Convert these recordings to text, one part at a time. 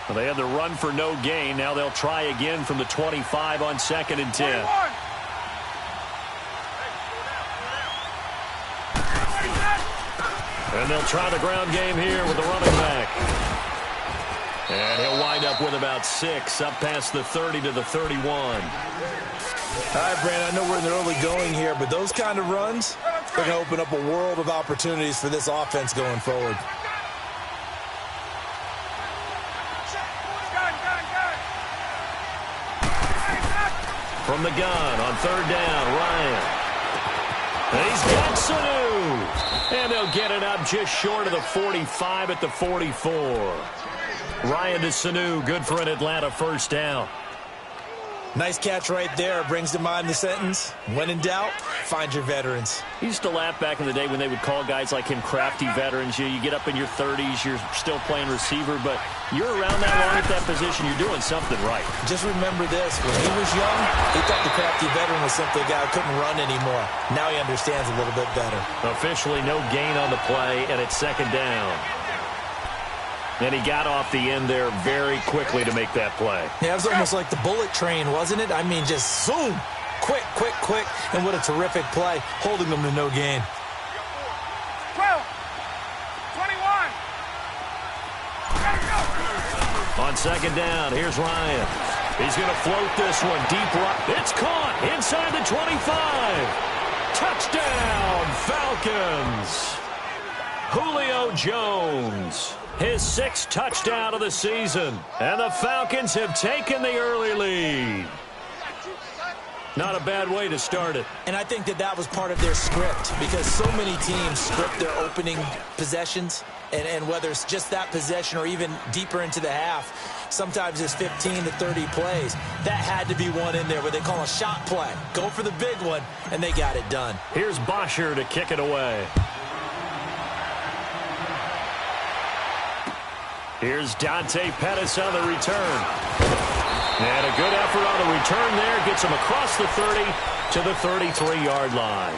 Well, they had the run for no gain. Now they'll try again from the 25 on 2nd and 10. 21. And they'll try the ground game here with the running back. And he'll wind up with about 6, up past the 30 to the 31. All right, Brandon, I know we're in the early going here, but those kind of runs, they're going to open up a world of opportunities for this offense going forward. From the gun on 3rd down, Ryan. And he's got Sanu. And they'll get it up just short of the 45 at the 44. Ryan to Sanu, good for an Atlanta first down. Nice catch right there. Brings to mind the sentence, when in doubt, find your veterans. He used to laugh back in the day when they would call guys like him crafty veterans. You get up in your 30s, you're still playing receiver, but you're around that long at that position, you're doing something right. Just remember this, when he was young, he thought the crafty veteran was simply a guy who couldn't run anymore. Now he understands a little bit better. Officially no gain on the play, and it's 2nd down. And he got off the end there very quickly to make that play. Yeah, it was almost like the bullet train, wasn't it? I mean, just zoom. Quick, quick, quick. And what a terrific play, holding them to no gain. 12. 21. On 2nd down, here's Ryan. He's going to float this one deep right. It's caught inside the 25. Touchdown, Falcons. Julio Jones. His 6th touchdown of the season. And the Falcons have taken the early lead. Not a bad way to start it. And I think that was part of their script, because so many teams script their opening possessions, and whether it's just that possession or even deeper into the half, sometimes it's 15 to 30 plays. That had to be one in there where they call a shot play. Go for the big one, and they got it done. Here's Bosher to kick it away. Here's Dante Pettis on the return. And a good effort on the return there. Gets him across the 30 to the 33-yard line.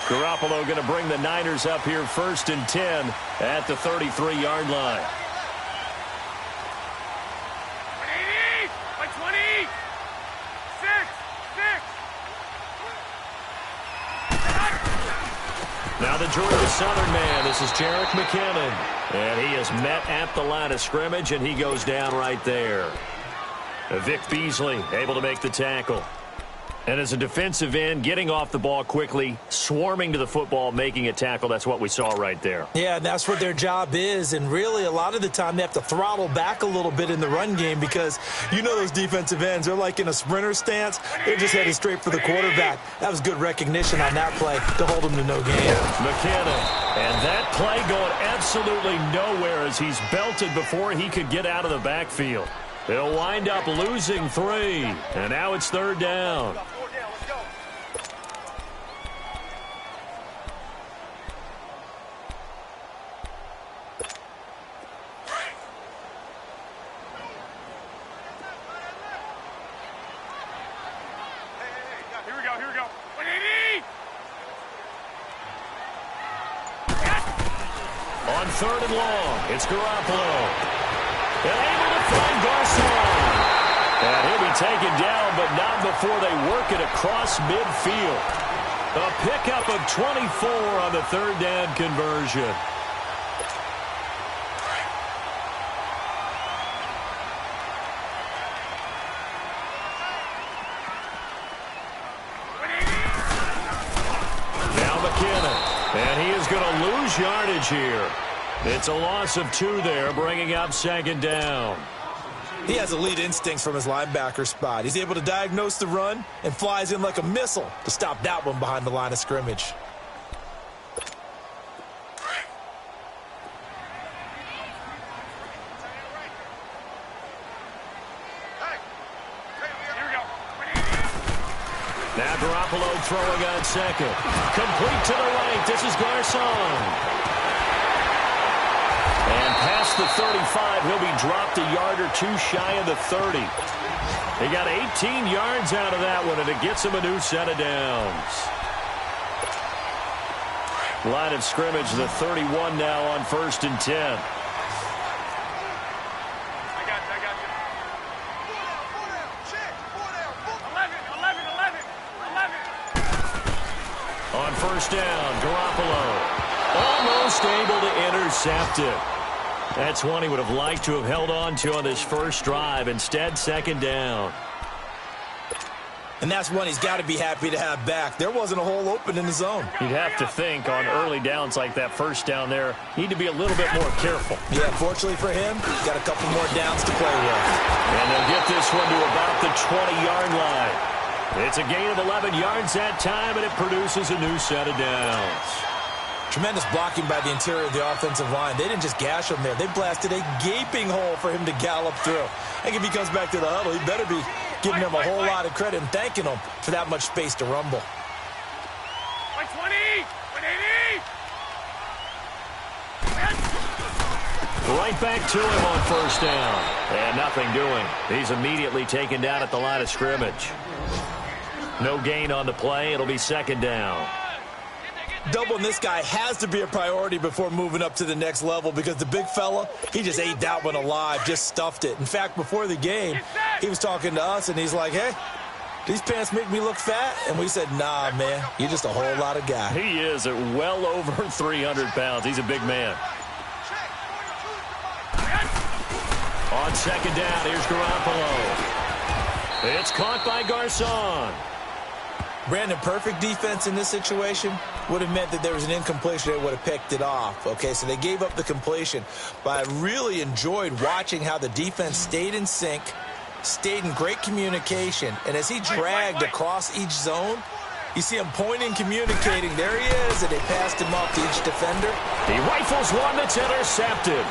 Garoppolo going to bring the Niners up here 1st and 10 at the 33-yard line. 180 by 20. 6. Now the Georgia Southern man. This is Jerick McKinnon. And he is met at the line of scrimmage, and he goes down right there. Vic Beasley able to make the tackle. And as a defensive end, getting off the ball quickly, swarming to the football, making a tackle, that's what we saw right there. Yeah, that's what their job is, and really a lot of the time they have to throttle back a little bit in the run game, because you know those defensive ends, they're like in a sprinter stance. They're just headed straight for the quarterback. That was good recognition on that play to hold him to no gain. McKinnon, and that play going absolutely nowhere as he's belted before he could get out of the backfield. They'll wind up losing 3, and now it's 3rd down. Here we go. 180. On 3rd and long, it's Garoppolo. And able to find Garcon. And he'll be taken down, but not before they work it across midfield. A pickup of 24 on the 3rd down conversion. Now McKinnon. And he is going to lose yardage here. It's a loss of 2 there, bringing up 2nd down. He has elite instincts from his linebacker spot. He's able to diagnose the run and flies in like a missile to stop that one behind the line of scrimmage. Now Garoppolo throwing on 2nd. Complete to the right. This is Garcon. And past the 35, he'll be dropped a yard or 2 shy of the 30. He got 18 yards out of that one, and it gets him a new set of downs. Line of scrimmage, the 31 now on 1st and 10. I got you. 11. On 1st down, Garoppolo almost able to intercept it. That's one he would have liked to have held on to on this first drive. Instead, 2nd down. And that's one he's got to be happy to have back. There wasn't a hole open in the zone. You'd have to think on early downs like that first down there, need to be a little bit more careful. Yeah, fortunately for him, he's got a couple more downs to play with. And they'll get this one to about the 20-yard line. It's a gain of 11 yards that time, and it produces a new set of downs. Tremendous blocking by the interior of the offensive line. They didn't just gash him there. They blasted a gaping hole for him to gallop through. I think if he comes back to the huddle, he better be giving him a whole lot of credit and thanking him for that much space to rumble. 120. 180. Right back to him on 1st down. And nothing doing. He's immediately taken down at the line of scrimmage. No gain on the play. It'll be 2nd down. Doubling this guy has to be a priority before moving up to the next level because the big fella, he just ate that one alive, just stuffed it. In fact, before the game, he was talking to us, and he's like, hey, these pants make me look fat? And we said, nah, man, you're just a whole lot of guy. He is at well over 300 pounds. He's a big man. On 2nd down, here's Garoppolo. It's caught by Garcon. Brandon, perfect defense in this situation would have meant that there was an incompletion that would have picked it off. Okay, so they gave up the completion. But I really enjoyed watching how the defense stayed in sync, stayed in great communication. And as he dragged across each zone, you see him pointing, communicating. There he is, and they passed him off to each defender. He rifles one that's intercepted.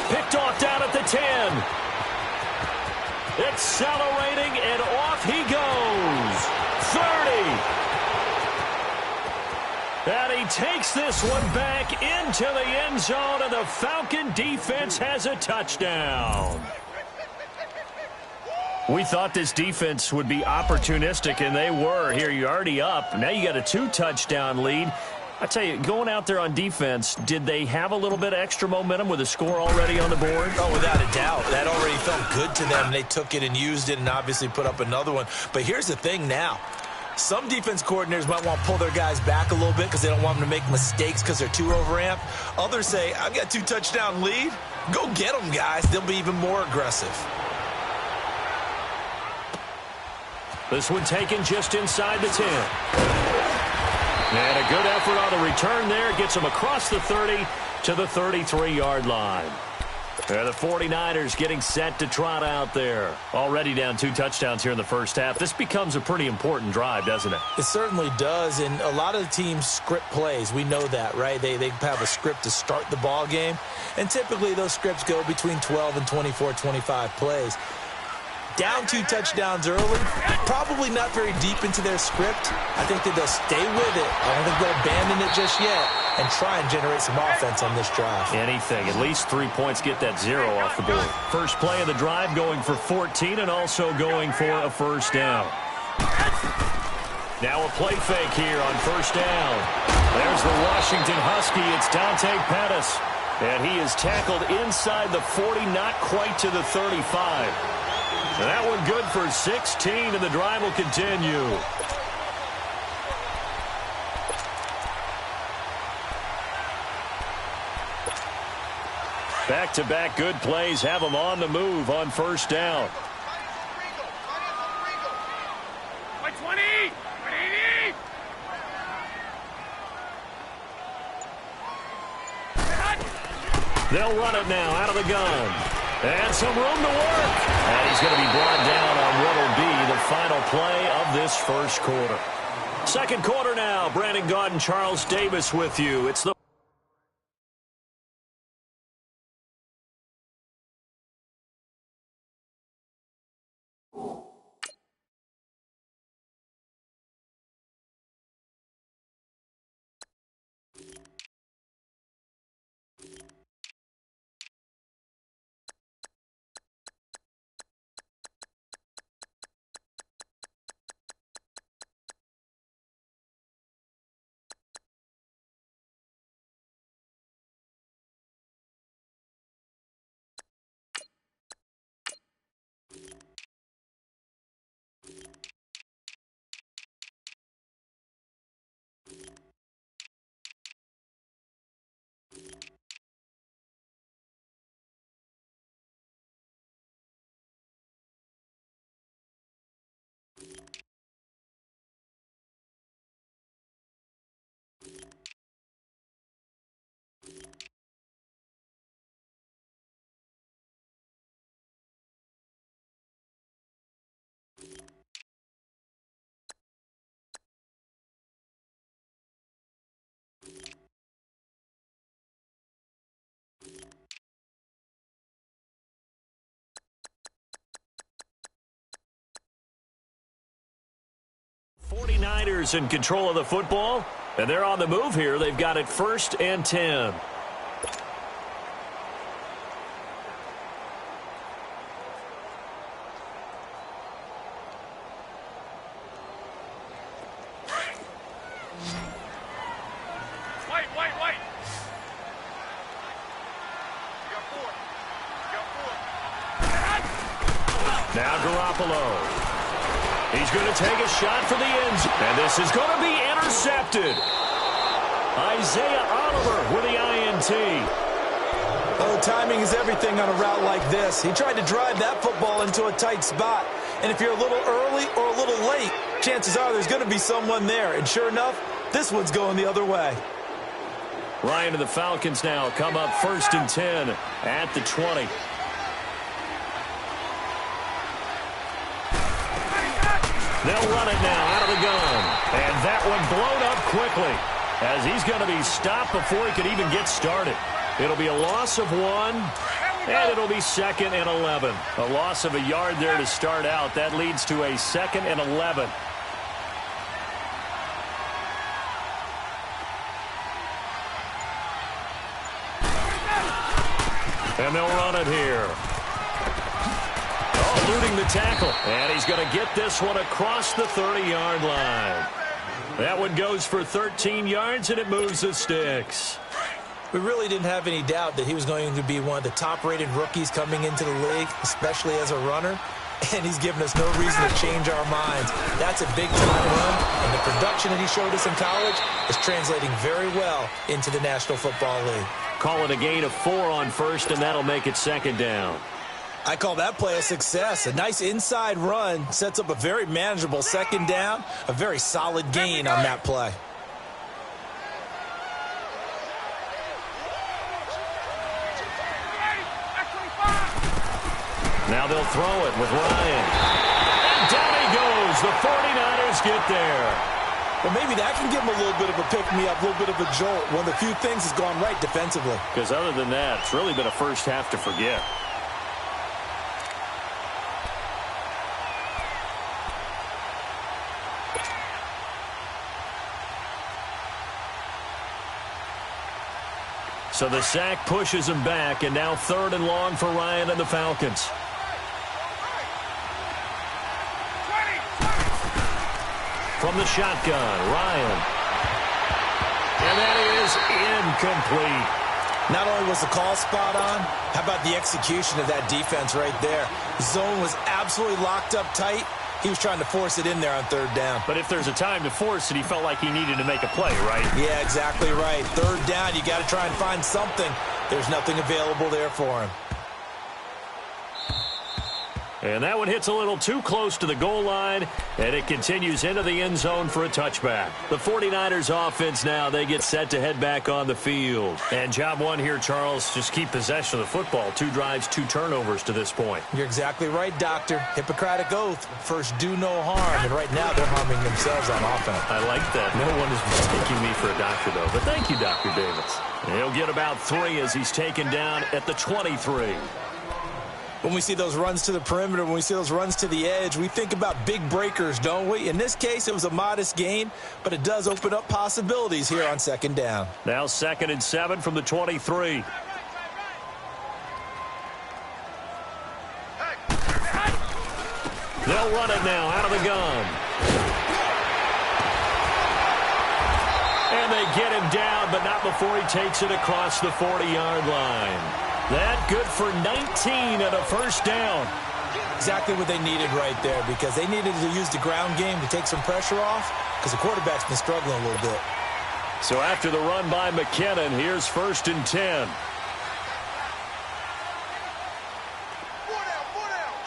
Picked off down at the 10. Accelerating, and off he goes. 30. And he takes this one back into the end zone, and the Falcon defense has a touchdown. We thought this defense would be opportunistic, and they were. Here, you're already up. Now you got a 2-touchdown lead. I tell you, going out there on defense, did they have a little bit of extra momentum with a score already on the board? Oh, without a doubt. That already felt good to them. They took it and used it and obviously put up another one. But here's the thing now. Some defense coordinators might want to pull their guys back a little bit because they don't want them to make mistakes because they're too overamped. Others say, I've got 2-touchdown lead. Go get them, guys. They'll be even more aggressive. This one taken just inside the 10. And a good effort on the return there. Gets him across the 30 to the 33-yard line. And the 49ers getting set to trot out there. Already down 2 touchdowns here in the first half. This becomes a pretty important drive, doesn't it? It certainly does, and a lot of the teams script plays. We know that, right? They have a script to start the ball game, and typically those scripts go between 12 and 24, 25 plays. Down 2 touchdowns early, probably not very deep into their script. I think that they'll stay with it. I don't think they'll abandon it just yet and try and generate some offense on this drive. Anything. At least 3 points, get that 0 off the board. First play of the drive going for 14 and also going for a first down. Now a play fake here on first down. There's the Washington Husky. It's Dante Pettis. And he is tackled inside the 40, not quite to the 35. And that one good for 16, and the drive will continue. Back-to-back good plays have them on the move on first down. 120. 180. They'll run it now out of the gun. And some room to work. And he's going to be brought down on what will be the final play of this first quarter. Second quarter now. Brandon Gaudin, Charles Davis with you. It's the 49ers in control of the football, and they're on the move here. They've got it 1st and 10. Wait. You got 4. Now Garoppolo. He's going to take a shot for the end zone. And this is going to be intercepted. Isaiah Oliver with the INT. Oh, timing is everything on a route like this. He tried to drive that football into a tight spot. And if you're a little early or a little late, chances are there's going to be someone there. And sure enough, this one's going the other way. Ryan and the Falcons now come up 1st and 10 at the 20. They'll run it now out of the gun. And that one blown up quickly as he's going to be stopped before he could even get started. It'll be a loss of 1, and it'll be 2nd and 11. A loss of a yard there to start out. That leads to a 2nd and 11. And they'll run it here. Oh, eluding the tackle. And he's going to get this one across the 30-yard line. That one goes for 13 yards, and it moves the sticks. We really didn't have any doubt that he was going to be one of the top-rated rookies coming into the league, especially as a runner. And he's given us no reason to change our minds. That's a big-time run, and the production that he showed us in college is translating very well into the National Football League. Call it a gain of 4 on 1st, and that'll make it 2nd down. I call that play a success. A nice inside run sets up a very manageable 2nd down, a very solid gain on that play. Now they'll throw it with Ryan. And down he goes. The 49ers get there. Well, maybe that can give him a little bit of a pick-me-up, a little bit of a jolt. One of the few things has gone right defensively. Because other than that, it's really been a first half to forget. So the sack pushes him back, and now 3rd and long for Ryan and the Falcons. From the shotgun, Ryan. And that is incomplete. Not only was the call spot on, how about the execution of that defense right there? The zone was absolutely locked up tight. He was trying to force it in there on 3rd down. But if there's a time to force it, he felt like he needed to make a play, right? Yeah, exactly right. 3rd down, you got to try and find something. There's nothing available there for him. And that one hits a little too close to the goal line, and it continues into the end zone for a touchback. The 49ers offense now, they get set to head back on the field. And job 1 here, Charles, just keep possession of the football. 2 drives, 2 turnovers to this point. You're exactly right, Doctor. Hippocratic oath. First, do no harm. And right now, they're harming themselves on offense. I like that. No one is mistaking me for a doctor, though. But thank you, Dr. Davis. He'll get about 3 as he's taken down at the 23. When we see those runs to the perimeter, when we see those runs to the edge, we think about big breakers, don't we? In this case, it was a modest gain, but it does open up possibilities here on 2nd down. Now 2nd and 7 from the 23. They'll run it now out of the gun. And they get him down, but not before he takes it across the 40-yard line. That good for 19 and a 1st down. Exactly what they needed right there, because they needed to use the ground game to take some pressure off, because the quarterback's been struggling a little bit. So after the run by McKinnon, here's 1st and 10.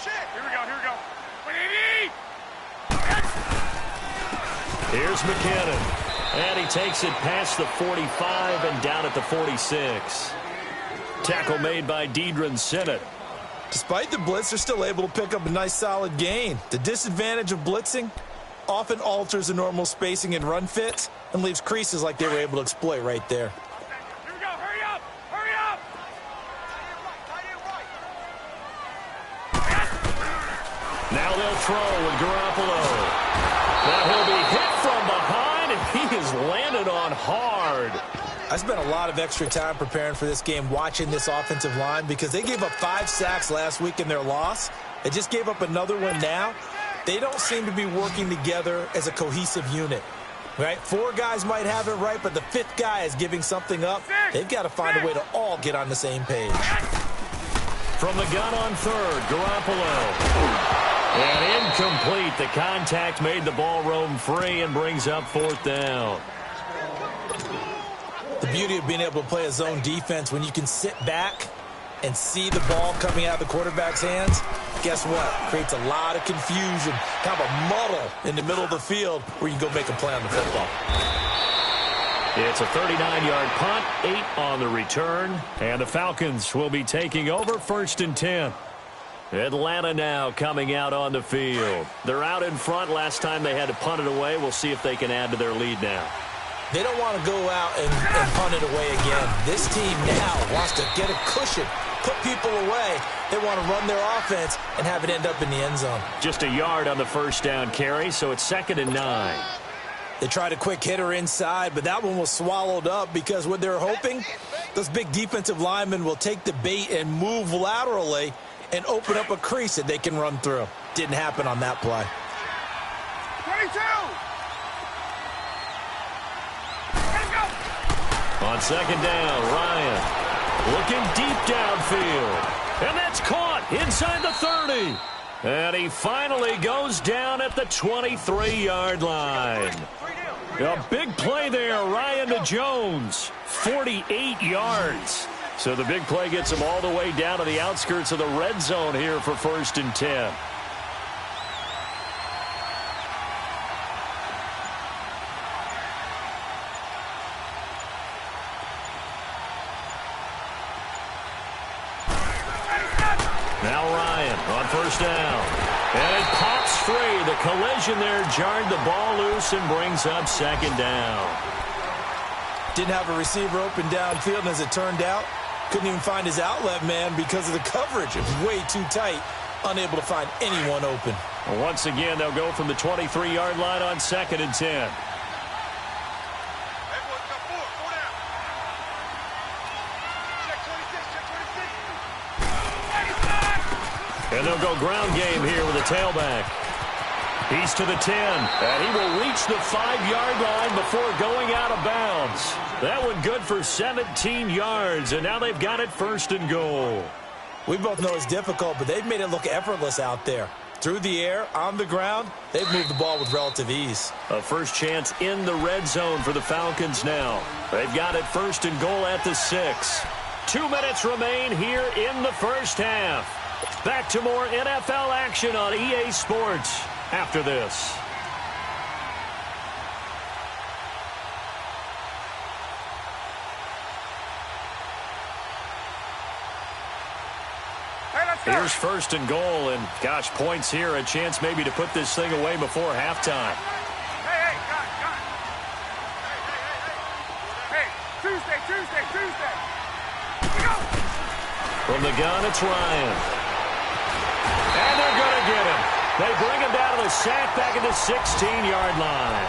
Check. Here we go. 180. Here's McKinnon. And he takes it past the 45 and down at the 46. Tackle made by Deidron Sinnott. Despite the blitz, they're still able to pick up a nice solid gain. The disadvantage of blitzing often alters the normal spacing and run fits and leaves creases like they were able to exploit right there. Here we go. Hurry up. Now they'll throw with Garoppolo. Now he'll be hit from I spent a lot of extra time preparing for this game, watching this offensive line, because they gave up 5 sacks last week in their loss. They just gave up another one now. They don't seem to be working together as a cohesive unit, right? 4 guys might have it right, but the 5th guy is giving something up. They've got to find a way to all get on the same page. From the gun on third, Garoppolo. And incomplete. The contact made the ball roam free and brings up 4th down. The beauty of being able to play a zone defense, when you can sit back and see the ball coming out of the quarterback's hands, guess what? Creates a lot of confusion, kind of a muddle in the middle of the field where you can go make a play on the football. It's a 39-yard punt, 8 on the return, and the Falcons will be taking over 1st and 10. Atlanta now coming out on the field. They're out in front. Last time they had to punt it away. We'll see if they can add to their lead now. They don't want to go out and punt it away again. This team now wants to get a cushion, put people away. They want to run their offense and have it end up in the end zone. Just a yard on the first down carry, so it's 2nd and 9. They tried a quick hitter inside, but that one was swallowed up because what they're hoping, those big defensive linemen will take the bait and move laterally and open up a crease that they can run through. Didn't happen on that play. 22! On 2nd down, Ryan looking deep downfield. And that's caught inside the 30. And he finally goes down at the 23-yard line. A big play there, Ryan to Jones. 48 yards. So the big play gets him all the way down to the outskirts of the red zone here for 1st and 10. Now Ryan on 1st down. And it pops free. The collision there jarred the ball loose and brings up 2nd down. Didn't have a receiver open downfield, and as it turned out, couldn't even find his outlet man because of the coverage. It was way too tight, unable to find anyone open. Well, once again, they'll go from the 23-yard line on 2nd and 10. And they'll go ground game here with a tailback. He's to the 10, and he will reach the 5-yard line before going out of bounds. That one good for 17 yards, and now they've got it 1st and goal. We both know it's difficult, but they've made it look effortless out there. Through the air, on the ground, they've moved the ball with relative ease. A first chance in the red zone for the Falcons now. They've got it 1st and goal at the 6. 2 minutes remain here in the first half. Back to more NFL action on EA Sports after this. Here's 1st and goal, and gosh, points here, a chance maybe to put this thing away before halftime. Hey, Tuesday. Here we go. From the gun, it's Ryan. And they're going to get him. They bring him down to the sack back at the 16-yard line.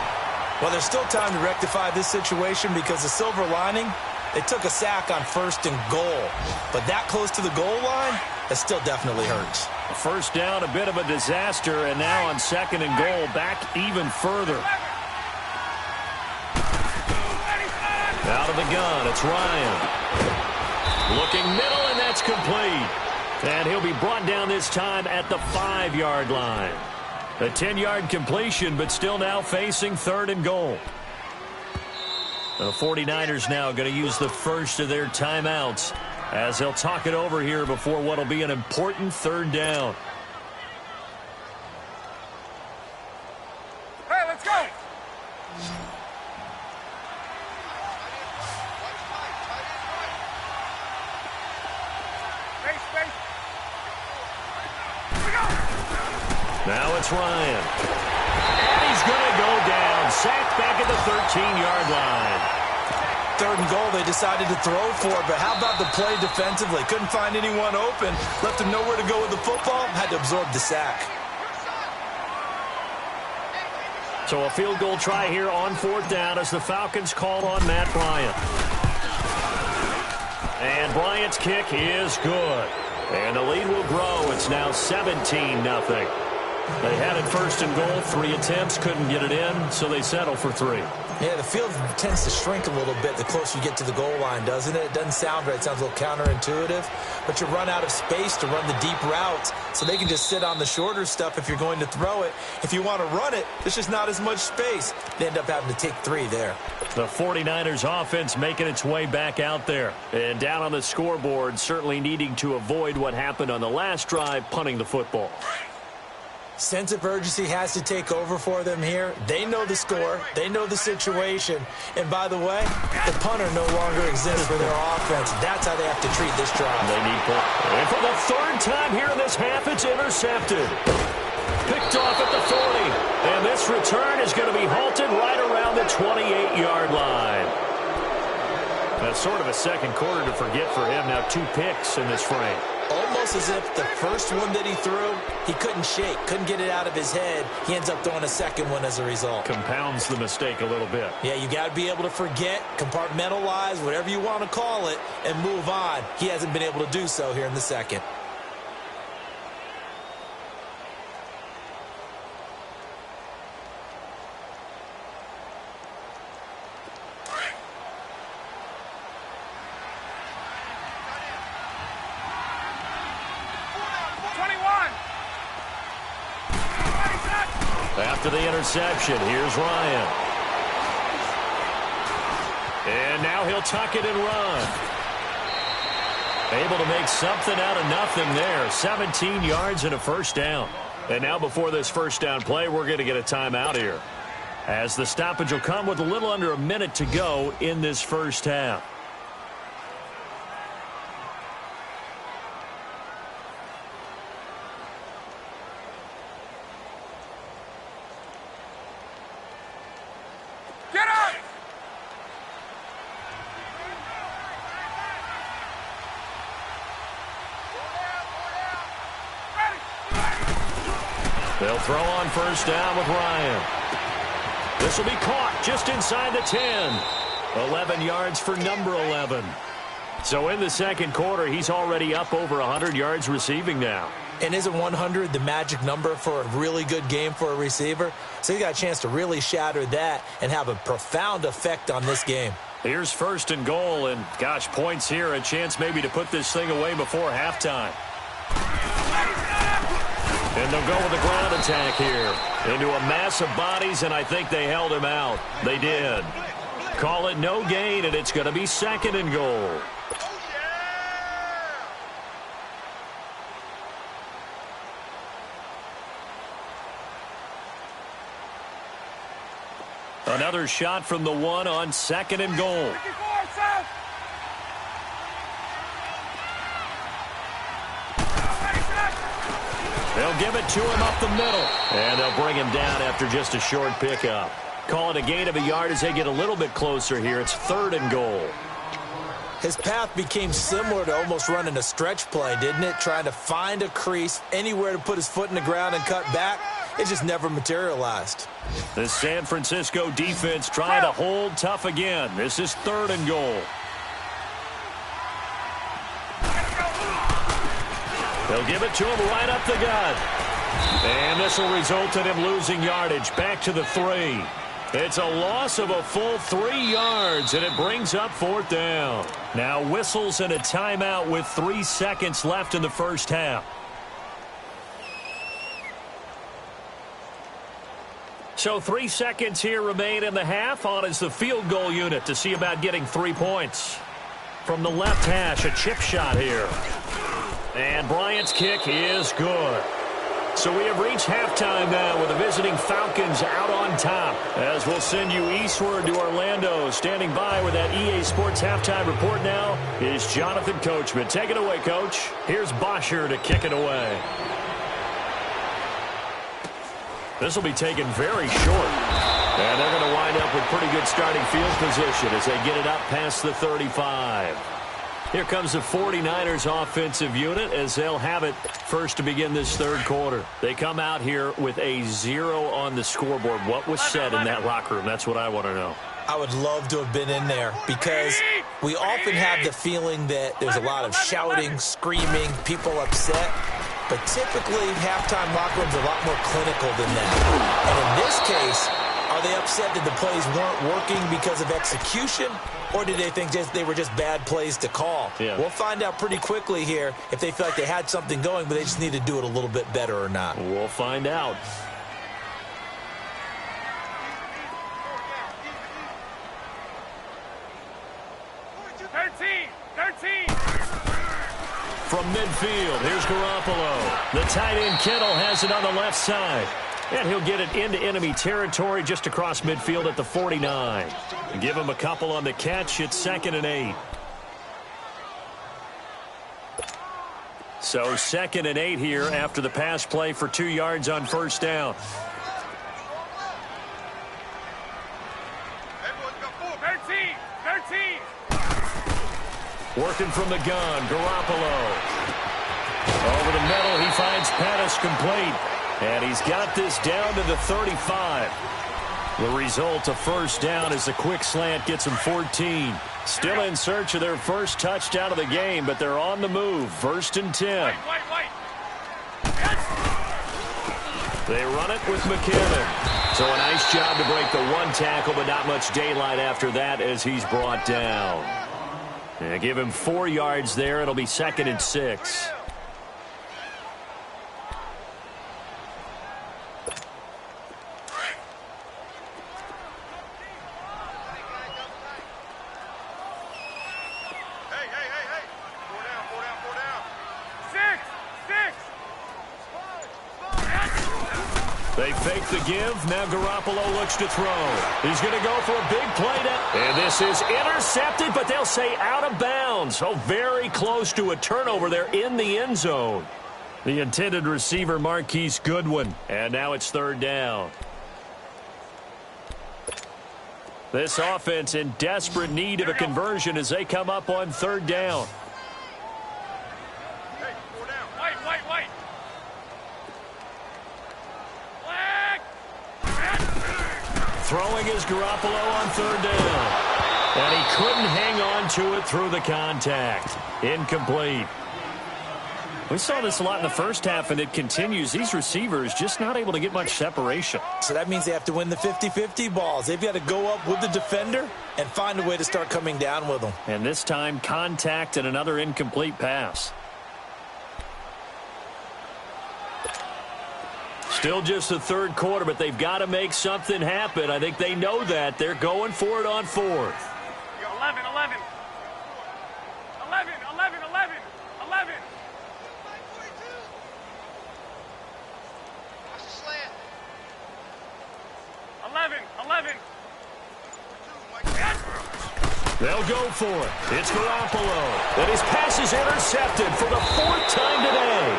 Well, there's still time to rectify this situation because the silver lining, they took a sack on 1st and goal. But that close to the goal line, that still definitely hurts. First down, a bit of a disaster, and now on 2nd and goal, back even further. Out of the gun, it's Ryan. Looking middle, and that's complete. And he'll be brought down this time at the 5-yard line. A 10-yard completion, but still now facing 3rd and goal. The 49ers now going to use the first of their timeouts as they'll talk it over here before what will be an important 3rd down. Hey, let's go. Space. Here we go. Now it's Ryan. And he's going to go down. Sacked back at the 13-yard line. 3rd and goal, they decided to throw for it, but how about the play defensively? Couldn't find anyone open, left him nowhere to go with the football, had to absorb the sack. So a field goal try here on 4th down as the Falcons call on Matt Bryant. And Bryant's kick is good. And the lead will grow. It's now 17-0. They had it first and goal, 3 attempts, couldn't get it in, so they settle for 3. Yeah, the field tends to shrink a little bit the closer you get to the goal line, doesn't it? It doesn't sound right. It sounds a little counterintuitive. But you run out of space to run the deep routes, so they can just sit on the shorter stuff if you're going to throw it. If you want to run it, there's just not as much space. They end up having to take 3 there. The 49ers offense making its way back out there. And down on the scoreboard, certainly needing to avoid what happened on the last drive, punting the football. Sense of urgency has to take over for them here. They know the score. They know the situation. And by the way, the punter no longer exists for their offense. That's how they have to treat this drive. They need points. And for the 3rd time here in this half, it's intercepted. Picked off at the 40. And this return is going to be halted right around the 28-yard line. That's sort of a second quarter to forget for him. Now 2 picks in this frame. Almost as if the first one that he threw, he couldn't shake, couldn't get it out of his head. He ends up throwing a second one as a result. Compounds the mistake a little bit. Yeah, you got to be able to forget, compartmentalize, whatever you want to call it, and move on. He hasn't been able to do so here in the second. After the interception, here's Ryan. And now he'll tuck it and run. Able to make something out of nothing there. 17 yards and a first down. And now before this first down play, we're going to get a timeout here, as the stoppage will come with a little under a minute to go in this first half. They'll throw on first down with Ryan. This will be caught just inside the 10. 11 yards for number 11. So in the second quarter, he's already up over 100 yards receiving now. And isn't 100 the magic number for a really good game for a receiver? So he got a chance to really shatter that and have a profound effect on this game. Here's first and goal, and gosh, points here, a chance maybe to put this thing away before halftime. And they'll go with the ground attack here into a mass of bodies, and I think they held him out. They did. Call it no gain, and it's going to be second and goal. Another shot from the 1 on second and goal. They'll give it to him up the middle. And they'll bring him down after just a short pickup. Call it a gain of a yard as they get a little bit closer here. It's third and goal. His path became similar to almost running a stretch play, didn't it? Trying to find a crease, anywhere to put his foot in the ground and cut back. It just never materialized. The San Francisco defense trying to hold tough again. This is third and goal. They'll give it to him right up the gut. And this will result in him losing yardage back to the 3. It's a loss of a full 3 yards, and it brings up fourth down. Now whistles and a timeout with 3 seconds left in the first half. So 3 seconds here remain in the half. On is the field goal unit to see about getting 3 points. From the left hash, a chip shot here. And Bryant's kick is good. So we have reached halftime now with the visiting Falcons out on top. As we'll send you eastward to Orlando. Standing by with that EA Sports halftime report now is Jonathan Coachman. Take it away, Coach. Here's Bosher to kick it away. This will be taken very short. And they're going to wind up with pretty good starting field position as they get it up past the 35. Here comes the 49ers offensive unit as they'll have it first to begin this third quarter. They come out here with a 0 on the scoreboard. What was said in that locker room? That's what I want to know. I would love to have been in there because We often have the feeling that there's a lot of shouting, screaming, people upset. But typically, halftime locker rooms are a lot more clinical than that. And in this case, are they upset that the plays weren't working because of execution? Or did they think they were just bad plays to call? Yeah. We'll find out pretty quickly here if they feel like they had something going, but they just need to do it a little bit better or not. We'll find out. From midfield, here's Garoppolo. The tight end Kittle has it on the left side. And he'll get it into enemy territory just across midfield at the 49. Give him a couple on the catch. It's 2nd and 8. So 2nd and 8 here after the pass play for 2 yards on first down. Working from the gun, Garoppolo. Over the middle, he finds Pettis complete. And he's got this down to the 35. The result of first down is a quick slant gets him 14. Still in search of their first touchdown of the game, but they're on the move. 1st and 10. They run it with McKinnon. So a nice job to break the one tackle, but not much daylight after that as he's brought down. And give him 4 yards there. It'll be 2nd and 6. They fake the give. Now Garoppolo looks to throw. He's going to go for a big play. And this is intercepted, but they'll say out of bounds. So very close to a turnover there in the end zone. The intended receiver, Marquise Goodwin. And now it's 3rd down. This offense in desperate need of a conversion as they come up on 3rd down. Throwing is Garoppolo on 3rd down. And he couldn't hang on to it through the contact. Incomplete. We saw this a lot in the first half, and it continues. These receivers just not able to get much separation. So that means they have to win the 50-50 balls. They've got to go up with the defender and find a way to start coming down with them. And this time, contact and another incomplete pass. Still just the 3rd quarter, but they've got to make something happen. I think they know that. They're going for it on 4th. 11, 11. 11, 11, 11. 11. Watch the slant. 11, 11. They'll go for it. It's Garoppolo. And his pass is intercepted for the 4th time today.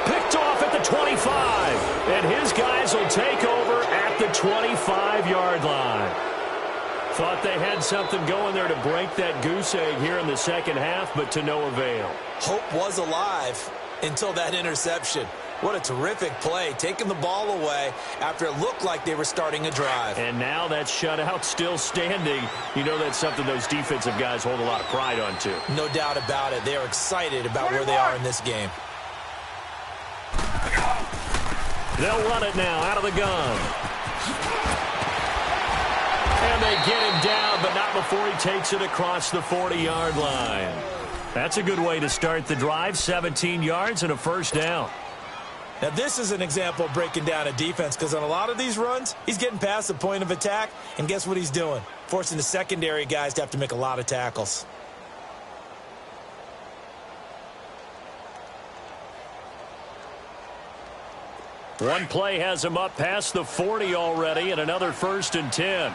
Picked off at the 25. And his guys will take over at the 25-yard line. Thought they had something going there to break that goose egg here in the second half, but to no avail. Hope was alive until that interception. What a terrific play, taking the ball away after it looked like they were starting a drive. And now that shutout still standing. You know that's something those defensive guys hold a lot of pride on, too. No doubt about it. They're excited about where they are in this game. They'll run it now out of the gun. And they get him down, but not before he takes it across the 40-yard line. That's a good way to start the drive. 17 yards and a 1st down. Now, this is an example of breaking down a defense because on a lot of these runs, he's getting past the point of attack, and guess what he's doing? Forcing the secondary guys to have to make a lot of tackles. One play has him up past the 40 already, and another 1st and 10.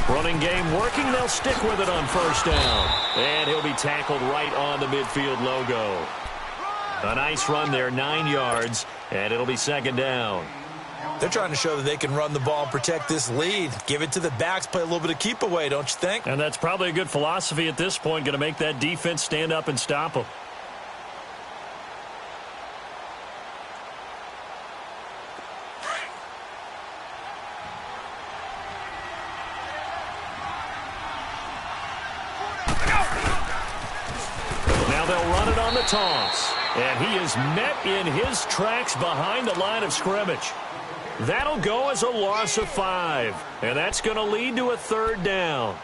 Running game working. They'll stick with it on 1st down. And he'll be tackled right on the midfield logo. A nice run there, 9 yards, and it'll be 2nd down. They're trying to show that they can run the ball and protect this lead. Give it to the backs, play a little bit of keep away, don't you think? And that's probably a good philosophy at this point, going to make that defense stand up and stop them. on the toss. And he is met in his tracks behind the line of scrimmage. That'll go as a loss of 5. And that's going to lead to a 3rd down.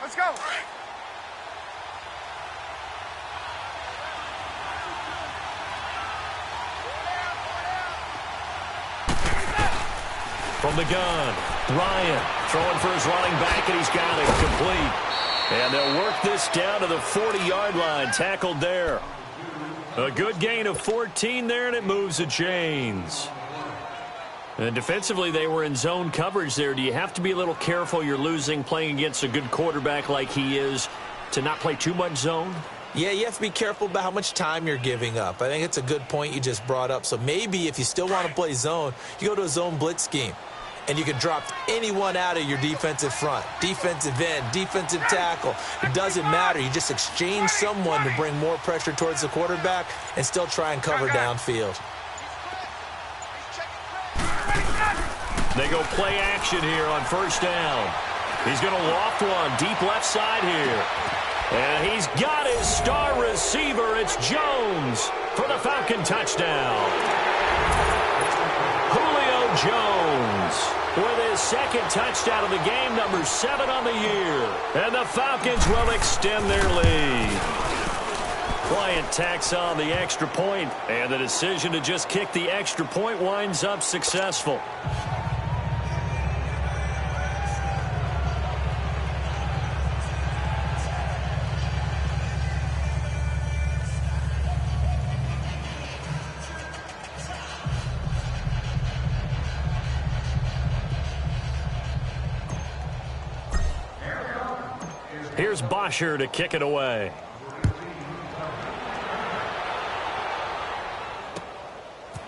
Let's go. From the gun, Ryan throwing for his running back, and he's got it complete. And they'll work this down to the 40-yard line, tackled there. A good gain of 14 there, and it moves the chains. And defensively, they were in zone coverage there. Do you have to be a little careful you're losing playing against a good quarterback like he is to not play too much zone? Yeah, you have to be careful about how much time you're giving up. I think it's a good point you just brought up. So maybe if you still want to play zone, you go to a zone blitz scheme. And you can drop anyone out of your defensive front, defensive end, defensive tackle. It doesn't matter. You just exchange someone to bring more pressure towards the quarterback and still try and cover downfield. They go play action here on 1st down. He's going to loft one deep left side here. And he's got his star receiver. It's Jones for the Falcon touchdown. Julio Jones with his 2nd touchdown of the game, number 7 on the year. And the Falcons will extend their lead. Bryant tacks on the extra point, and the decision to just kick the extra point winds up successful. Here's Bosher to kick it away.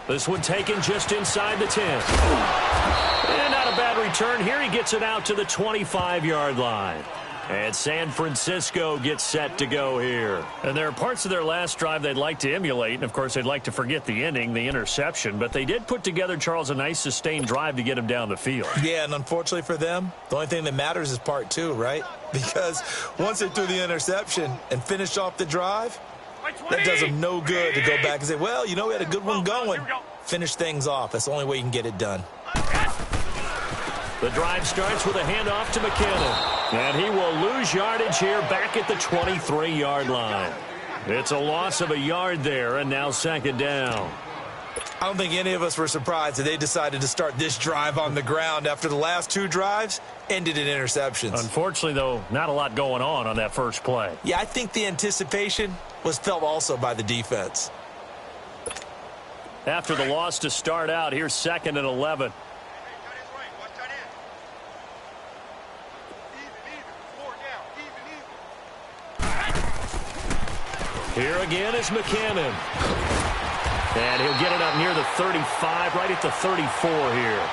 This one taken just inside the 10. And not a bad return here. He gets it out to the 25-yard line. And San Francisco gets set to go here. And there are parts of their last drive they'd like to emulate. And, of course, they'd like to forget the ending, the interception. But they did put together, Charles, a nice sustained drive to get him down the field. Yeah, and unfortunately for them, the only thing that matters is part 2, right? Because once they threw the interception and finished off the drive, that does them no good to go back and say, well, you know, we had a good one going. Finish things off. That's the only way you can get it done. The drive starts with a handoff to McKinnon. And he will lose yardage here back at the 23-yard line. It's a loss of a yard there, and now 2nd down. I don't think any of us were surprised that they decided to start this drive on the ground after the last 2 drives ended in interceptions. Unfortunately, though, not a lot going on that first play. Yeah, I think the anticipation was felt also by the defense. After the loss to start out, here's 2nd and 11. Here again is McKinnon. And he'll get it up near the 35, right at the 34 here.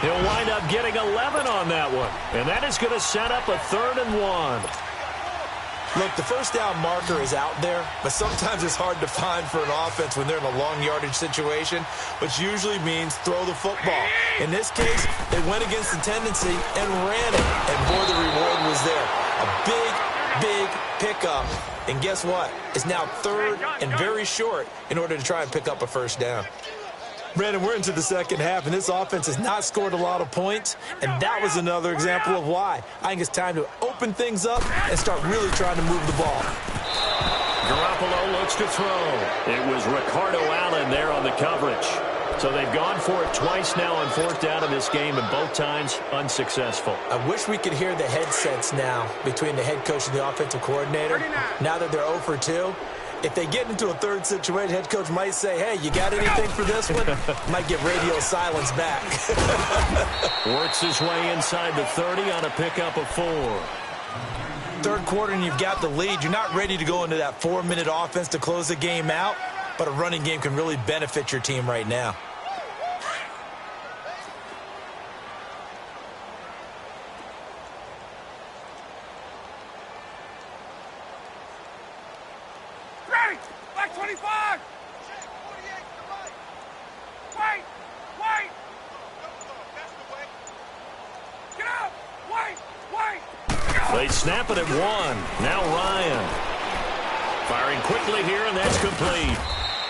He'll wind up getting 11 on that one. And that is going to set up a 3rd and 1. Look, the 1st down marker is out there, but sometimes it's hard to find for an offense when they're in a long yardage situation, which usually means throw the football. In this case, they went against the tendency and ran it. And boy, the reward was there. A big pickup. And guess what? It's now 3rd and very short in order to try and pick up a 1st down. Brandon, we're into the 2nd half, and this offense has not scored a lot of points, and that was another example of why. I think it's time to open things up and start really trying to move the ball. Garoppolo looks to throw. It was Ricardo Allen there on the coverage. So they've gone for it twice now on 4th down in this game, and both times unsuccessful. I wish we could hear the headsets now between the head coach and the offensive coordinator. Now that they're 0 for 2, if they get into a 3rd situation, head coach might say, hey, you got anything for this one? Might get radio silence back. Works his way inside the 30 on a pickup of 4. 3rd quarter and you've got the lead. You're not ready to go into that 4-minute offense to close the game out, but a running game can really benefit your team right now. They snap it at 1. Now Ryan. Firing quickly here, and that's complete.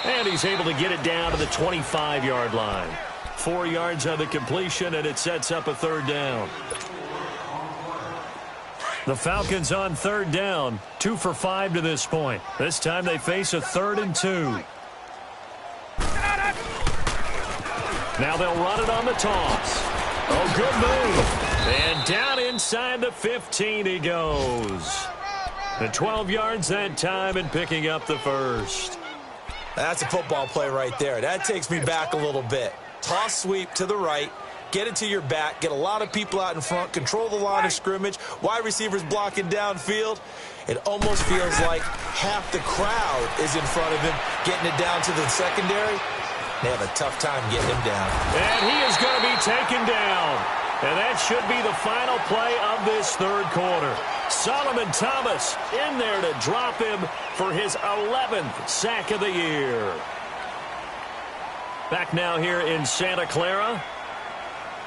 And he's able to get it down to the 25-yard line. 4 yards on the completion, and it sets up a third down. The Falcons on third down, 2 for 5 to this point. This time they face a 3rd and 2. Now they'll run it on the toss. Oh, good move. And down inside the 15 he goes. The 12 yards that time and picking up the first. That's a football play right there. That takes me back a little bit. Toss sweep to the right. Get it to your back. Get a lot of people out in front. Control the line of scrimmage. Wide receivers blocking downfield. It almost feels like half the crowd is in front of him, getting it down to the secondary. They have a tough time getting him down. And he is going to be taken down. And that should be the final play of this third quarter. Solomon Thomas in there to drop him for his 11th sack of the year. Back now here in Santa Clara.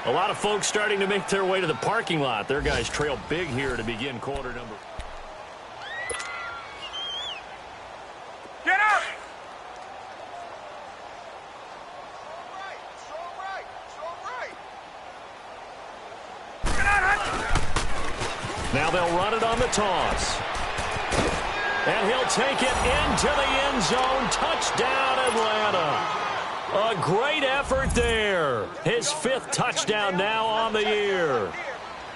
A lot of folks starting to make their way to the parking lot. Their guys trail big here to begin quarter number. Get up! Now they'll run it on the toss. And he'll take it into the end zone. Touchdown, Atlanta. A great effort there. His 5th touchdown now on the year.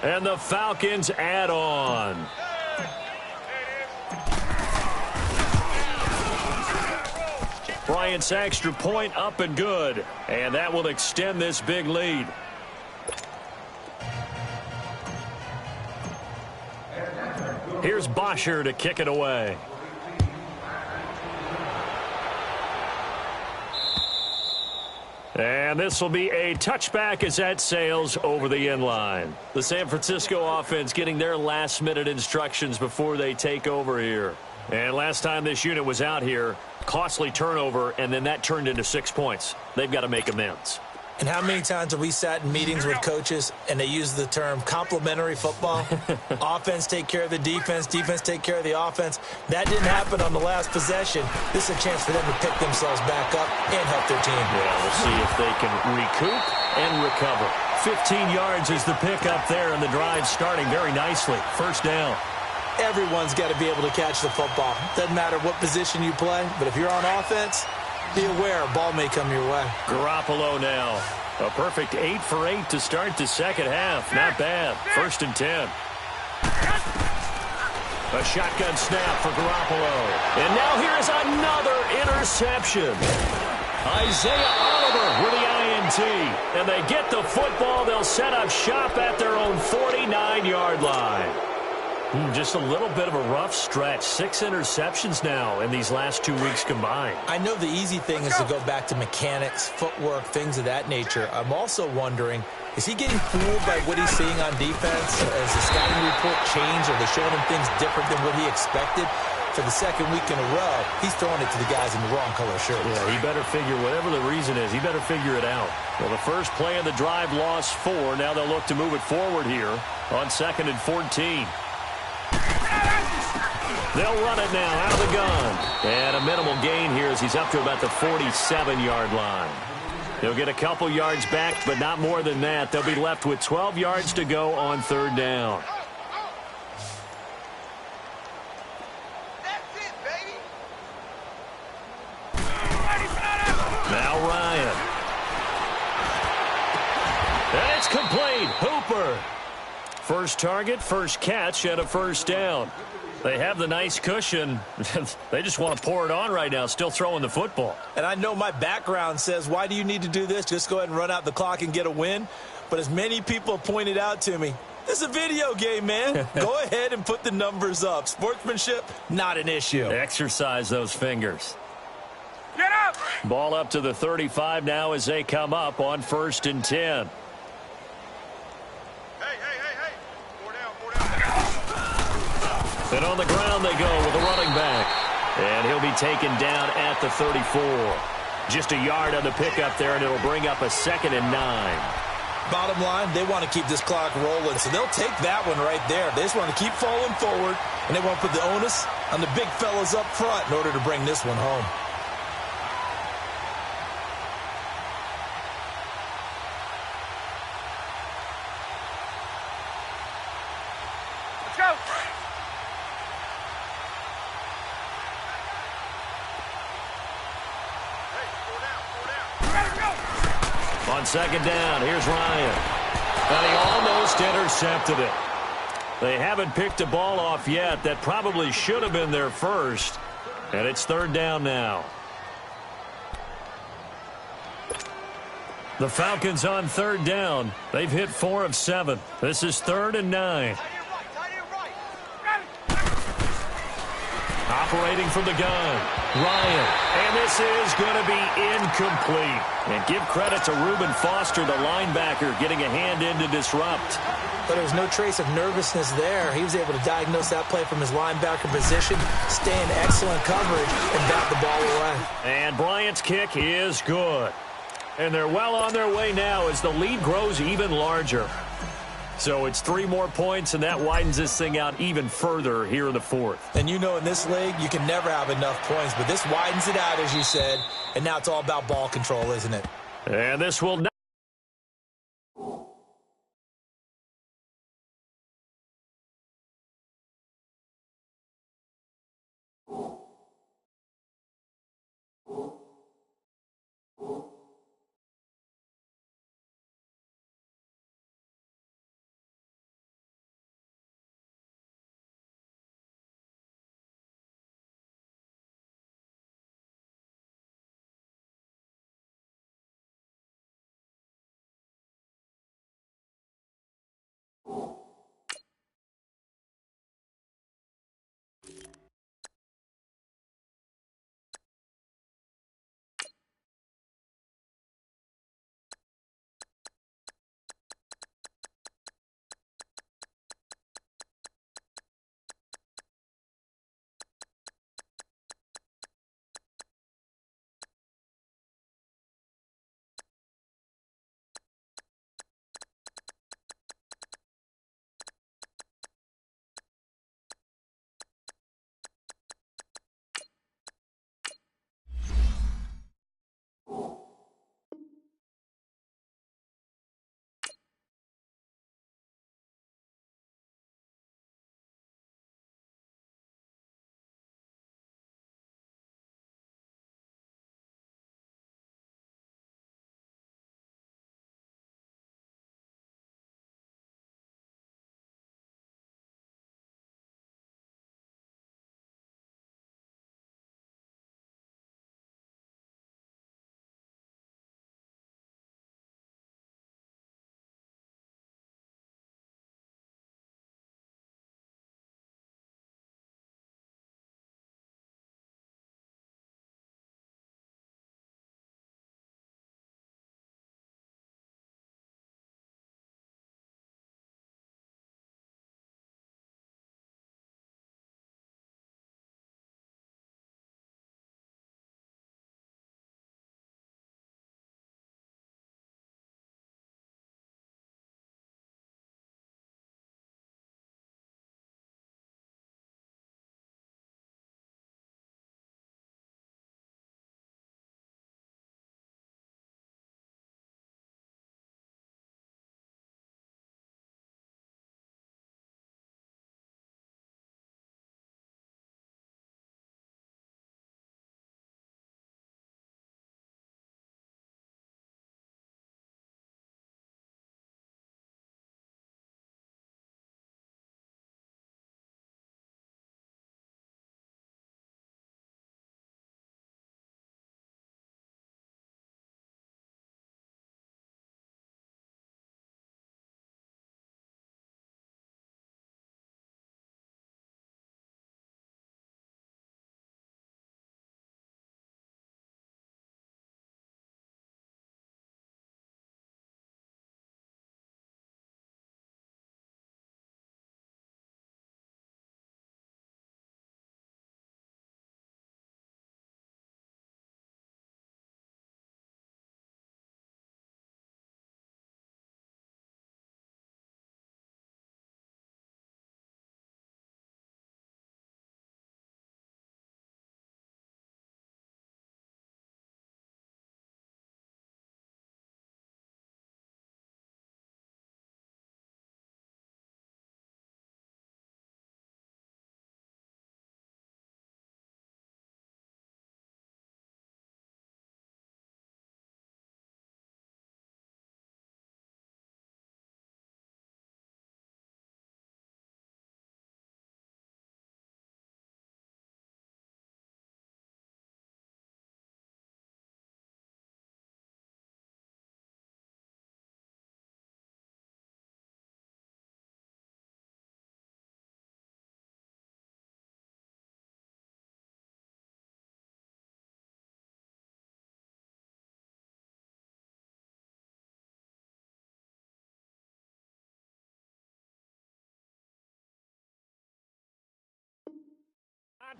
And the Falcons add on. Bryant's extra point up and good. And that will extend this big lead. Here's Bosher to kick it away. And this will be a touchback as that sails over the end line. The San Francisco offense getting their last-minute instructions before they take over here. And last time this unit was out here, costly turnover, and then that turned into 6 points. They've got to make amends. And how many times have we sat in meetings with coaches and they use the term complementary football? Offense take care of the defense, defense take care of the offense. That didn't happen on the last possession. This is a chance for them to pick themselves back up and help their team. Yeah, we'll see if they can recoup and recover. 15 yards is the pickup there, and the drive starting very nicely. First down. Everyone's got to be able to catch the football. Doesn't matter what position you play, but if you're on offense, be aware a ball may come your way. Garoppolo now. A perfect 8 for 8 to start the second half. Not bad. 1st and 10. A shotgun snap for Garoppolo. And now here's another interception. Isaiah Oliver with the INT. And they get the football. They'll set up shop at their own 49-yard line. Just a little bit of a rough stretch. 6 interceptions now in these last 2 weeks combined. I know the easy thing is to go back to mechanics, footwork, things of that nature. I'm also wondering, is he getting fooled by what he's seeing on defense? Has the scouting report changed? Are they showing him things different than what he expected? For the second week in a row, he's throwing it to the guys in the wrong color shirts. Yeah, he better figure, whatever the reason is, he better figure it out. Well, the first play of the drive lost 4. Now they'll look to move it forward here on 2nd and 14. They'll run it now out of the gun. And a minimal gain here as he's up to about the 47-yard line. He'll get a couple yards back, but not more than that. They'll be left with 12 yards to go on 3rd down. That's it, baby. Now Ryan. And it's complete. Hooper. First target, first catch, and a first down. They have the nice cushion. They just want to pour it on right now, still throwing the football. And I know my background says, why do you need to do this? Just go ahead and run out the clock and get a win. But as many people pointed out to me, this is a video game, man. Go ahead and put the numbers up. Sportsmanship, not an issue. Exercise those fingers. Get up! Ball up to the 35 now as they come up on 1st and 10. And on the ground they go with a running back. And he'll be taken down at the 34. Just a yard on the pickup there, and it'll bring up a 2nd and 9. Bottom line, they want to keep this clock rolling, so they'll take that one right there. They just want to keep falling forward, and they want to put the onus on the big fellas up front in order to bring this one home. Let's go. On second down, here's Ryan. And he almost intercepted it. They haven't picked a ball off yet. That probably should have been their first. And it's third down now. The Falcons on third down. They've hit 4 of 7. This is 3rd and 9. Operating from the gun, Ryan. And this is going to be incomplete. And give credit to Reuben Foster, the linebacker, getting a hand in to disrupt. But there was no trace of nervousness there. He was able to diagnose that play from his linebacker position, stay in excellent coverage, and bat the ball away. And Bryant's kick is good. And they're well on their way now as the lead grows even larger. So it's 3 more points, and that widens this thing out even further here in the 4th. And you know in this league, you can never have enough points, but this widens it out, as you said, and now it's all about ball control, isn't it? And this will not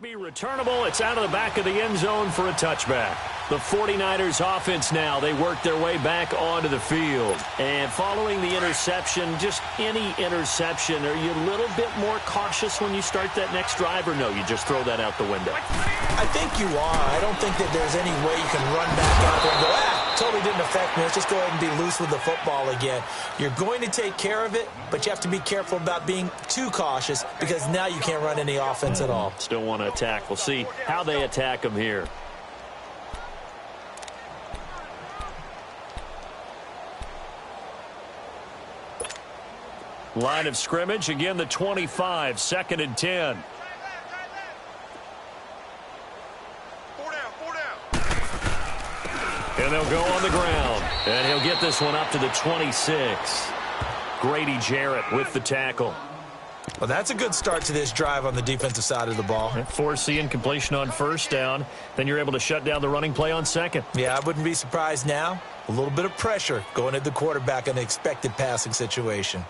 Be returnable. It's out of the back of the end zone for a touchback. The 49ers offense now, they work their way back onto the field. And following the interception, just any interception, are you a little bit more cautious when you start that next drive, or no, you just throw that out the window? I think you are. I don't think that there's any way you can run back out there and go, totally didn't affect me. Let's just go ahead and be loose with the football again. You're going to take care of it, but you have to be careful about being too cautious because now you can't run any offense at all. Still want to attack. We'll see how they attack them here. Line of scrimmage, again the 25, 2nd and 10. And they'll go on the ground. And he'll get this one up to the 26. Grady Jarrett with the tackle. Well, that's a good start to this drive on the defensive side of the ball. Force the incompletion on first down. Then you're able to shut down the running play on second. Yeah, I wouldn't be surprised now. A little bit of pressure going at the quarterback in an expected passing situation.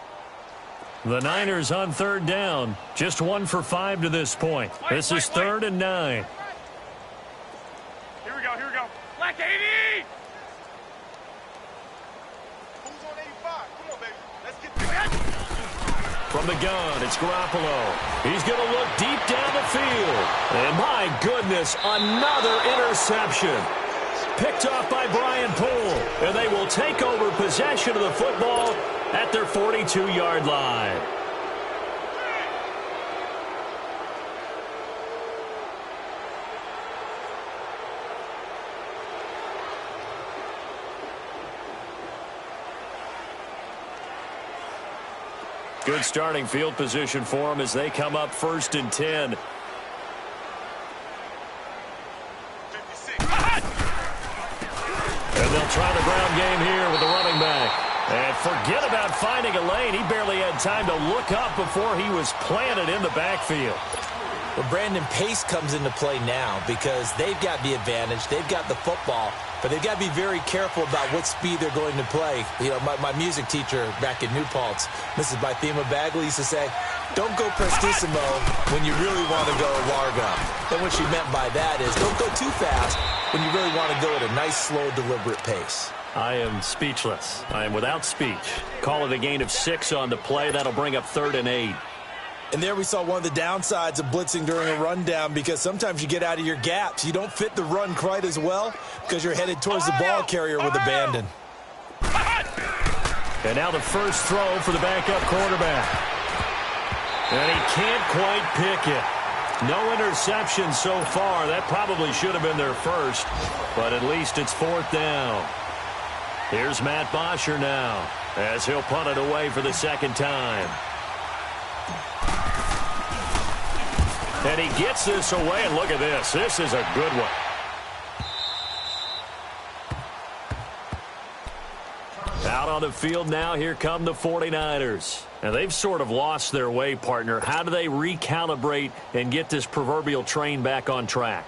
The Niners on 3rd down. Just 1 for 5 to this point. This is 3rd and 9. Here we go. Black 80! Who's on 85? Come on, baby. Let's get this. From the gun, it's Garoppolo. He's going to look deep down the field. And my goodness, another interception. Picked off by Brian Poole. And they will take over possession of the football at their 42-yard line. Good starting field position for them as they come up 1st and 10. 56. And they'll try the ground game here with the running back. And forget about finding a lane. He barely had time to look up before he was planted in the backfield. Well, Brandon, pace comes into play now because they've got the advantage. They've got the football, but they've got to be very careful about what speed they're going to play. You know, my music teacher back in New Paltz, Mrs. Bythema Bagley, used to say, don't go prestissimo when you really want to go largo. And what she meant by that is don't go too fast when you really want to go at a nice, slow, deliberate pace. I am speechless. I am without speech. Call it a gain of 6 on the play. That'll bring up 3rd and 8. And there we saw one of the downsides of blitzing during a rundown because sometimes you get out of your gaps. You don't fit the run quite as well because you're headed towards the ball carrier with abandon. And now the first throw for the backup quarterback. And he can't quite pick it. No interception so far. That probably should have been their first, but at least it's 4th down. Here's Matt Bosher now as he'll punt it away for the 2nd time. And he gets this away, and look at this. This is a good one. Out on the field now, here come the 49ers. Now, they've sort of lost their way, partner. How do they recalibrate and get this proverbial train back on track?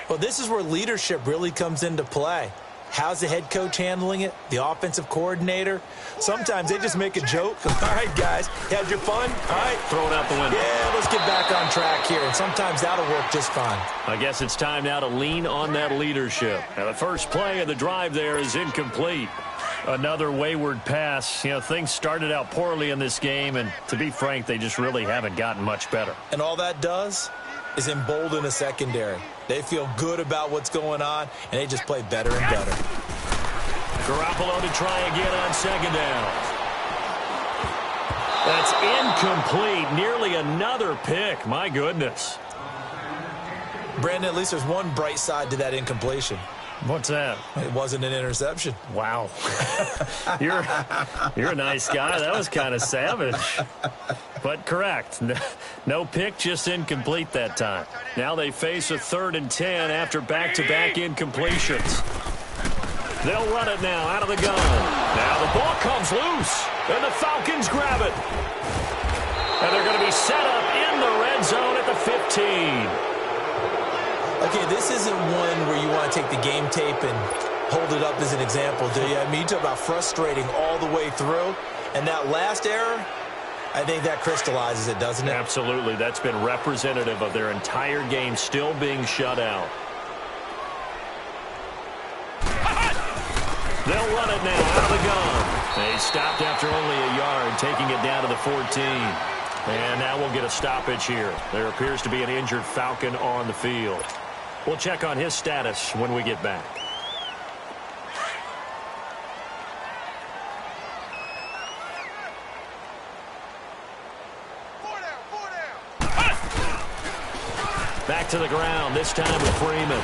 Well, this is where leadership really comes into play. How's the head coach handling it? The offensive coordinator? Sometimes they just make a joke. All right, guys, you had your fun? All right. Throw it out the window. Yeah, let's get back on track here. And sometimes that'll work just fine. I guess it's time now to lean on that leadership. Now, the first play of the drive there is incomplete. Another wayward pass. You know, things started out poorly in this game, and to be frank, they just really haven't gotten much better. And all that does is embolden a secondary. They feel good about what's going on, and they just play better and better. Garoppolo to try again on 2nd down. That's incomplete. Nearly another pick. My goodness. Brandon, at least there's one bright side to that incompletion. What's that? It wasn't an interception. Wow. You're a nice guy. That was kind of savage. But correct. No pick, just incomplete that time. Now they face a 3rd and 10 after back-to-back incompletions. They'll run it now out of the gun. Now the ball comes loose, and the Falcons grab it. And they're going to be set up in the red zone at the 15. Okay, this isn't one where you want to take the game tape and hold it up as an example, do you? I mean, you talk about frustrating all the way through. And that last error, I think that crystallizes it, doesn't it? Absolutely. That's been representative of their entire game still being shut out. They'll run it now out of the gun. They stopped after only a yard, taking it down to the 14. And now we'll get a stoppage here. There appears to be an injured Falcon on the field. We'll check on his status when we get back. Back to the ground, this time with Freeman.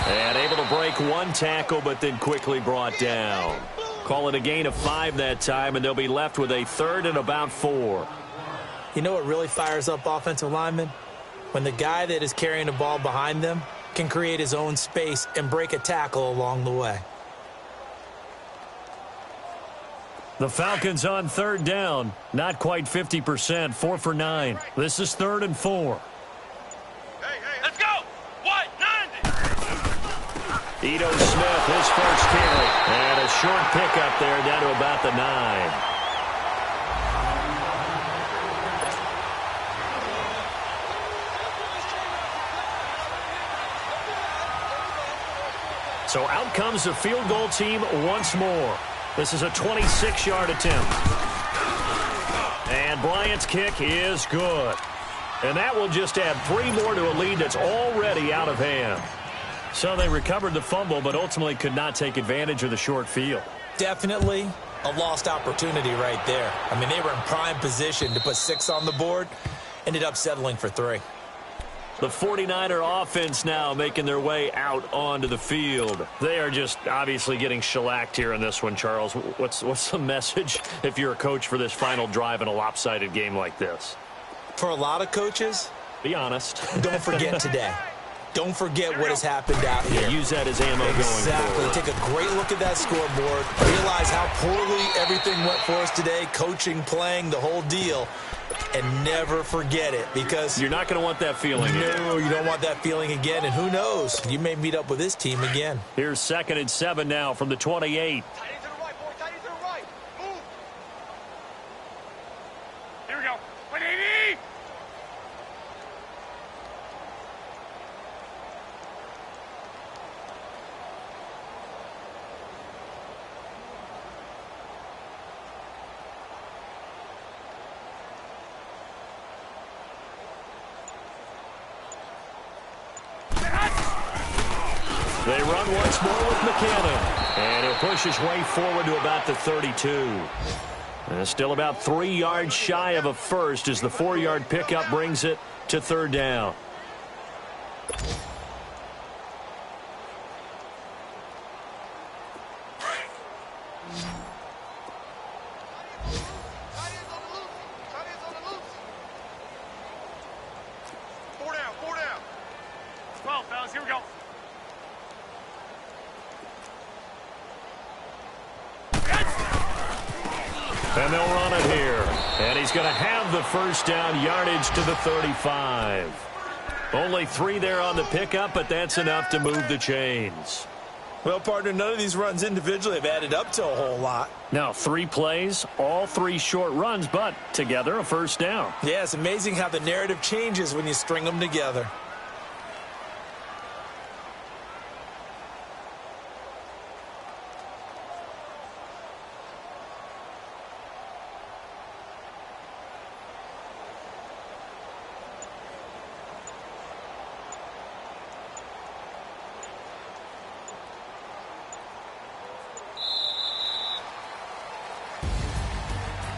And able to break one tackle, but then quickly brought down. Call it a gain of 5 that time, and they'll be left with a 3rd and about 4. You know what really fires up offensive linemen? When the guy that is carrying the ball behind them can create his own space and break a tackle along the way. The Falcons on 3rd down. Not quite 50%, 4 for 9. This is 3rd and 4. Let's go! What? 90! Ito Smith, his first carry. And a short pickup there down to about the 9. So out comes the field goal team once more. This is a 26-yard attempt. And Bryant's kick is good. And that will just add 3 more to a lead that's already out of hand. So they recovered the fumble, but ultimately could not take advantage of the short field. Definitely a lost opportunity right there. I mean, they were in prime position to put 6 on the board. Ended up settling for 3. The 49er offense now making their way out onto the field. They are just obviously getting shellacked here in this one, Charles. What's the message if you're a coach for this final drive in a lopsided game like this? For a lot of coaches, be honest. Don't forget today. Don't forget what has happened out here. Yeah, use that as ammo going forward. Take a great look at that scoreboard. Realize how poorly everything went for us today. Coaching, playing, the whole deal. And never forget it, because you're not going to want that feeling again. No, you don't want that feeling again. And who knows? You may meet up with this team again. Here's 2nd and 7 now from the 28. Tight end to the right, boy. Tight end to the right. Move. Here we go. 180. They run once more with McKinnon. And he'll push his way forward to about the 32. And still about 3 yards shy of a first as the 4-yard pickup brings it to 3rd down. Four down. 12, fellas. Here we go. And they'll run it here. And he's going to have the first down, yardage to the 35. Only 3 there on the pickup, but that's enough to move the chains. Well, partner, none of these runs individually have added up to a whole lot. Now, 3 plays, all 3 short runs, but together a first down. Yeah, it's amazing how the narrative changes when you string them together.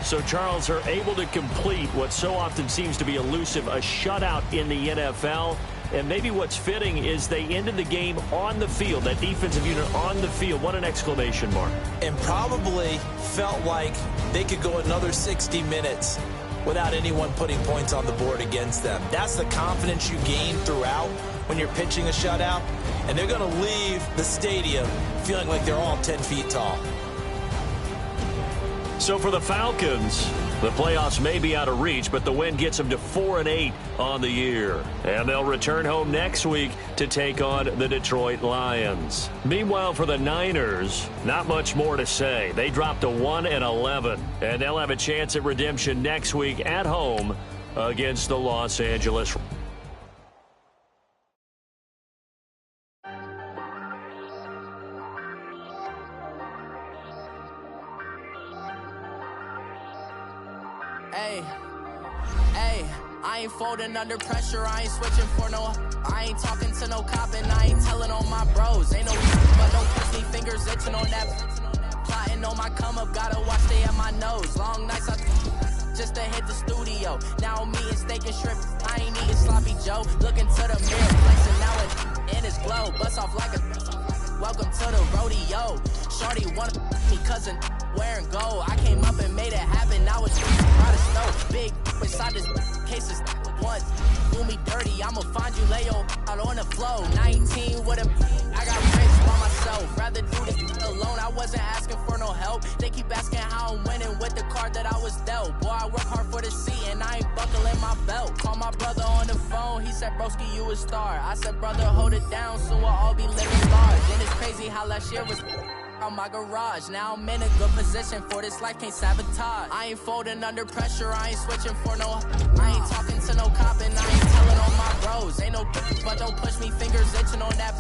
So Charles are able to complete what so often seems to be elusive, a shutout in the NFL. And maybe what's fitting is they ended the game on the field, that defensive unit on the field. What an exclamation mark. And probably felt like they could go another 60 minutes without anyone putting points on the board against them. That's the confidence you gain throughout when you're pitching a shutout. And they're going to leave the stadium feeling like they're all 10 feet tall. So for the Falcons, The playoffs may be out of reach, but the win gets them to 4-8 on the year. And they'll return home next week to take on the Detroit Lions. Meanwhile, for the Niners, not much more to say. They dropped to 1-11, and they'll have a chance at redemption next week at home against the Los Angeles. I ain't folding under pressure, I ain't switching for no. I ain't talking to no cop and I ain't telling on my bros. Ain't no but don't push me, fingers itching on that. Plotting on my come up, gotta watch they at my nose. Long nights just to hit the studio. Now I'm eating steak and shrimp, I ain't eating sloppy Joe. Looking to the mirror, flexing now it in his glow. Bust off like a welcome to the rodeo. Shorty wanna me cousin wearing gold. I came up and made it happen, now it's out of snow. Big inside this cases once. Do me dirty, I'ma find you lay out on the floor. 19 with him, I got rich by myself. Rather do this alone, I wasn't asking for no help. They keep asking how I'm winning with the card that I was dealt. Boy, I work hard for the seat and I ain't buckling my belt. Call my brother on the phone, he said, broski, you a star. I said, brother, hold it down, soon we'll all be living large. And it's crazy how last year was on my garage. Now I'm in a good position for this life, can't sabotage. I ain't folding under pressure, I ain't switching for no. I ain't talking to no cop and I ain't telling on my bros. Ain't no but don't push me, fingers itching on that.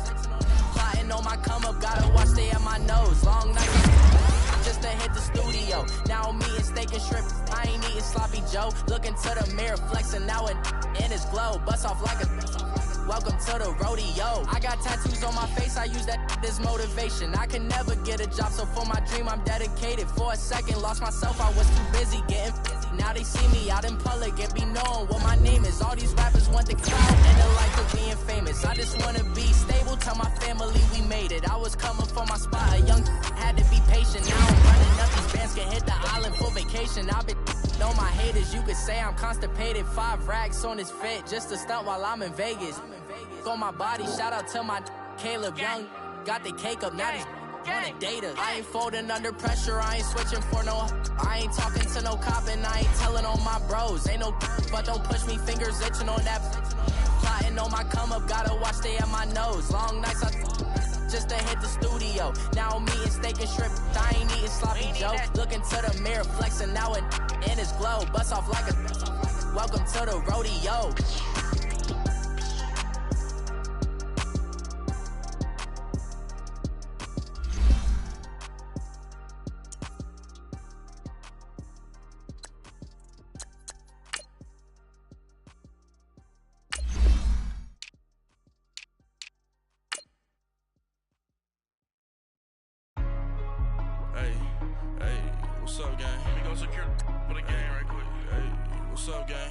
Plotting on my come up, gotta watch they at my nose. Long nights just to hit the studio. Now I'm eating steak and shrimp, I ain't eating sloppy Joe. Looking to the mirror, flexing now it in his glow. Bust off like a welcome to the rodeo. I got tattoos on my face, I use that as motivation. I can never get a job, so for my dream I'm dedicated. For a second, lost myself, I was too busy getting busy. Now they see me out in public and be knowing what my name is. All these rappers want the clout and the life of being famous. I just wanna be stable, tell my family we made it. I was coming for my spot, a young had to be patient. Now I'm running up, these bands can hit the island for vacation. I've been on my haters, you could say I'm constipated. 5 racks on his fit, just to stunt while I'm in Vegas. On my body, shout out to my Caleb Young. Got the cake up, now these wanna date us. I ain't folding under pressure, I ain't switching for no. I ain't talking to no cop and I ain't telling on my bros. Ain't no but don't push me, fingers itching on that. Plotting on my come up, gotta watch they at my nose. Long nights just to hit the studio. Now I'm eating steak and shrimp, I ain't eating sloppy Joe. Looking to the mirror, flexing now it in his glow. Bust off like a welcome to the rodeo. What's up, gang? Let me go secure for the game right quick. Hey, what's up, gang?